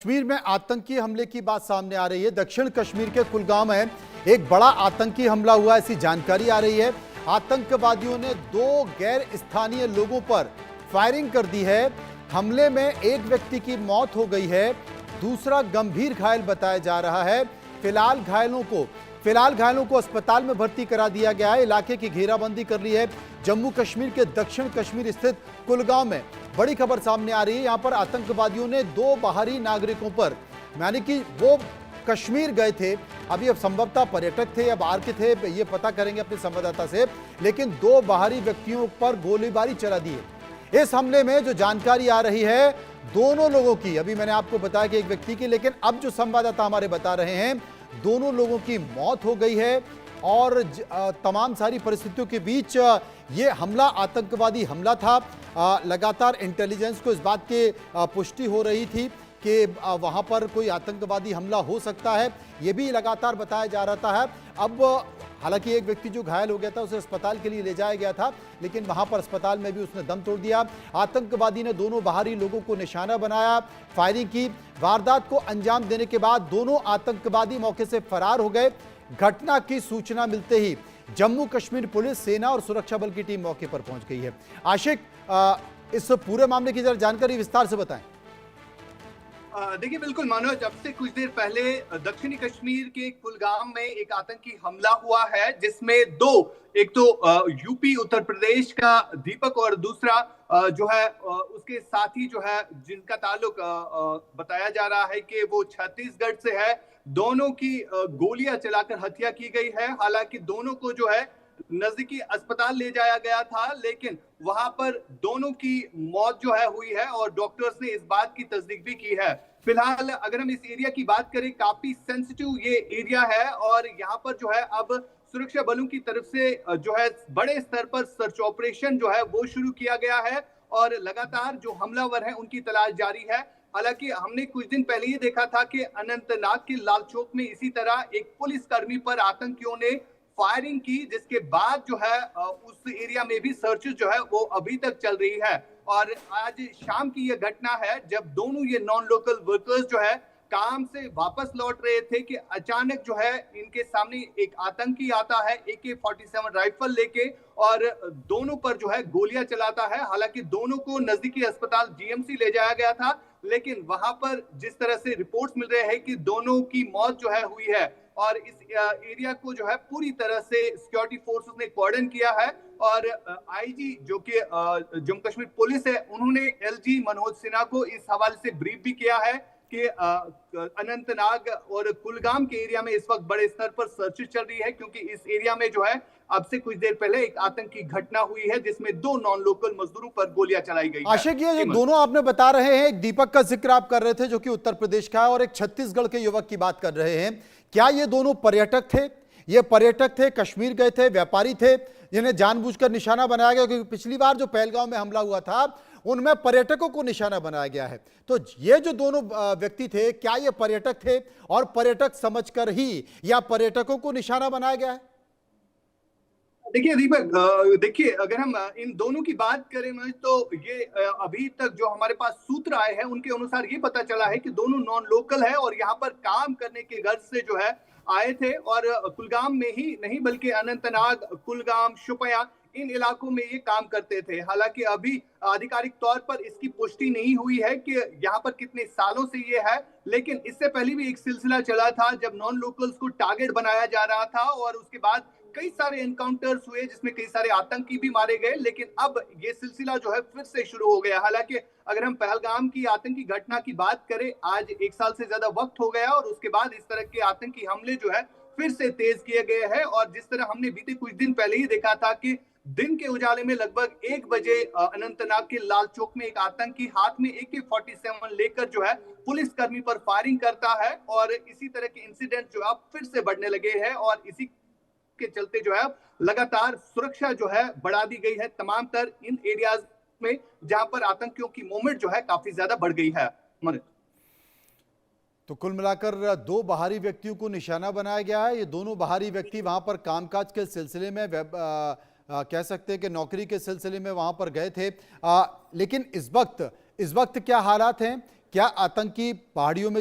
कश्मीर में आतंकी हमले की बात सामने आ रही है। दक्षिण कश्मीर के कुलगाम में एक बड़ा आतंकी हमला हुआ, ऐसी जानकारी आ रही है। आतंकवादियों ने 2 गैर स्थानीय लोगों पर फायरिंग कर दी है। हमले में एक व्यक्ति की मौत हो गई है, दूसरा गंभीर घायल बताया जा रहा है। फिलहाल घायलों को अस्पताल में भर्ती करा दिया गया है। इलाके की घेराबंदी कर ली है। जम्मू कश्मीर के दक्षिण कश्मीर स्थित कुलगाम में बड़ी खबर सामने आ रही है। यहां पर आतंकवादियों ने 2 बाहरी नागरिकों पर, यानी कि वो कश्मीर गए थे, अभी अब संभवतः पर्यटक थे या बाहर के थे, ये पता करेंगे अपने संवाददाता से, लेकिन 2 बाहरी व्यक्तियों पर गोलीबारी चला दी है। इस हमले में जो जानकारी आ रही है दोनों लोगों की, अभी मैंने आपको बताया कि एक व्यक्ति की, लेकिन अब जो संवाददाता हमारे बता रहे हैं दोनों लोगों की मौत हो गई है। और तमाम सारी परिस्थितियों के बीच ये हमला आतंकवादी हमला था। लगातार इंटेलिजेंस को इस बात की पुष्टि हो रही थी कि वहां पर कोई आतंकवादी हमला हो सकता है, ये भी लगातार बताया जा रहा है। अब हालांकि एक व्यक्ति जो घायल हो गया था उसे अस्पताल के लिए ले जाया गया था, लेकिन वहां पर अस्पताल में भी उसने दम तोड़ दिया। आतंकवादी ने दोनों बाहरी लोगों को निशाना बनाया, फायरिंग की। वारदात को अंजाम देने के बाद दोनों आतंकवादी मौके से फरार हो गए। घटना की सूचना मिलते ही जम्मू कश्मीर पुलिस, सेना और सुरक्षा बल की टीम मौके पर पहुंच गई है। आशिक, इस पूरे मामले की जरा जानकारी विस्तार से बताएं। देखिए, बिल्कुल मनोज, अब से कुछ देर पहले दक्षिणी कश्मीर के कुलगाम में एक आतंकी हमला हुआ है, जिसमें एक तो यूपी उत्तर प्रदेश का दीपक और दूसरा जो है उसके साथी जो है, जिनका ताल्लुक बताया जा रहा है कि वो छत्तीसगढ़ से है, दोनों की गोलियां चलाकर हत्या की गई है। हालांकि दोनों को जो है नजदीकी अस्पताल ले जाया गया था, लेकिन वहां पर दोनों की मौत जो है हुई है और डॉक्टर्स ने इस बात की तस्दीक भी की है। फिलहाल अगर हम इस एरिया की बात करें, काफी सेंसिटिव ये एरिया है और यहाँ पर जो है अब सुरक्षा बलों की तरफ से जो है बड़े स्तर पर सर्च ऑपरेशन जो है वो शुरू किया गया है और लगातार जो हमलावर हैं उनकी तलाश जारी है। हालांकि हमने कुछ दिन पहले ही देखा था कि अनंतनाग के लाल चौक में इसी तरह एक पुलिसकर्मी पर आतंकियों ने फायरिंग की, जिसके बाद जो है उस एरिया में भी सर्च जो है वो अभी तक चल रही है। और आज शाम की यह घटना है जब दोनों ये नॉन लोकल वर्कर्स जो है काम से वापस लौट रहे थे कि अचानक जो है इनके सामने एक आतंकी आता है AK-47 राइफल लेके और दोनों पर जो है गोलियां चलाता है। हालांकि दोनों को नजदीकी अस्पताल GMC ले जाया गया था, लेकिन वहां पर जिस तरह से रिपोर्ट्स मिल रहे हैं कि दोनों की मौत जो है हुई है और इस एरिया को जो है पूरी तरह से सिक्योरिटी फोर्सेस ने कॉर्डन किया है। और IG जो कि जम्मू कश्मीर पुलिस है, उन्होंने LG मनोज सिन्हा को इस हवाले से ब्रीफ भी किया है कि अनंतनाग और कुलगाम के एरिया में इस वक्त बड़े स्तर पर सर्च चल रही है, क्योंकि इस एरिया में जो है अब से कुछ देर पहले एक आतंकी घटना हुई है जिसमें 2 नॉन लोकल मजदूरों पर गोलियां चलाई गई। आशिक, ये जो दोनों आपने बता रहे हैं, एक दीपक का जिक्र आप कर रहे थे जो कि उत्तर प्रदेश का है और एक छत्तीसगढ़ के युवक की बात कर रहे हैं, क्या ये दोनों पर्यटक थे? ये पर्यटक थे, कश्मीर गए थे, व्यापारी थे, जिन्हें जानबूझकर निशाना बनाया गया? क्योंकि पिछली बार जो पहलगांव में हमला हुआ था उनमें पर्यटकों को निशाना बनाया गया है। तो ये जो दोनों व्यक्ति थे, क्या ये पर्यटक थे और पर्यटक समझकर ही या पर्यटकों को निशाना बनाया गया है? देखिए दीपक, देखिए अगर हम इन दोनों की बात करें तो ये अभी तक जो हमारे पास सूत्र आए हैं उनके अनुसार ये पता चला है कि दोनों नॉन लोकल है और यहाँ पर काम करने के गर्ज से जो है आए थे और कुलगाम में ही नहीं बल्कि अनंतनाग, कुलगाम, शुपियां, इन इलाकों में ये काम करते थे। हालांकि अभी आधिकारिक तौर पर इसकी पुष्टि नहीं हुई है कि यहाँ पर कितने सालों से ये है, लेकिन इससे पहले भी एक सिलसिला चला था जब नॉन लोकल्स को टारगेट बनाया जा रहा था और उसके बाद कई सारे एनकाउंटर्स हुए जिसमें कई सारे आतंकी भी मारे गए, लेकिन अब ये सिलसिला जो है फिर से शुरू हो गया। हालांकि अगर हम पहलगाम की आतंकी घटना की बात करें, आज 1 साल से ज्यादा वक्त हो गया और उसके बाद इस तरह के आतंकी हमले जो है फिर से तेज किए गए हैं। और जिस तरह हमने बीते कुछ दिन पहले ही देखा था कि दिन के उजाले में लगभग 1 बजे अनंतनाग के लाल चौक में एक आतंकी हाथ में AK-47 लेकर जो है पुलिसकर्मी पर फायरिंग करता है और इसी तरह के इंसिडेंट जो अब फिर से बढ़ने लगे हैं और इसी के चलते जो है लगातार सुरक्षा जो है बढ़ा दी गई है तमाम तर इन एरियाज में जहां पर आतंकियों की मूवमेंट जो है काफी ज्यादा बढ़ गई है। तो कुल मिलाकर 2 बाहरी व्यक्तियों को निशाना बनाया गया है। ये दोनों बाहरी व्यक्ति वहां पर कामकाज के सिलसिले में कह सकते हैं कि नौकरी के सिलसिले में वहां पर गए थे। लेकिन इस वक्त क्या हालात हैं? क्या आतंकी पहाड़ियों में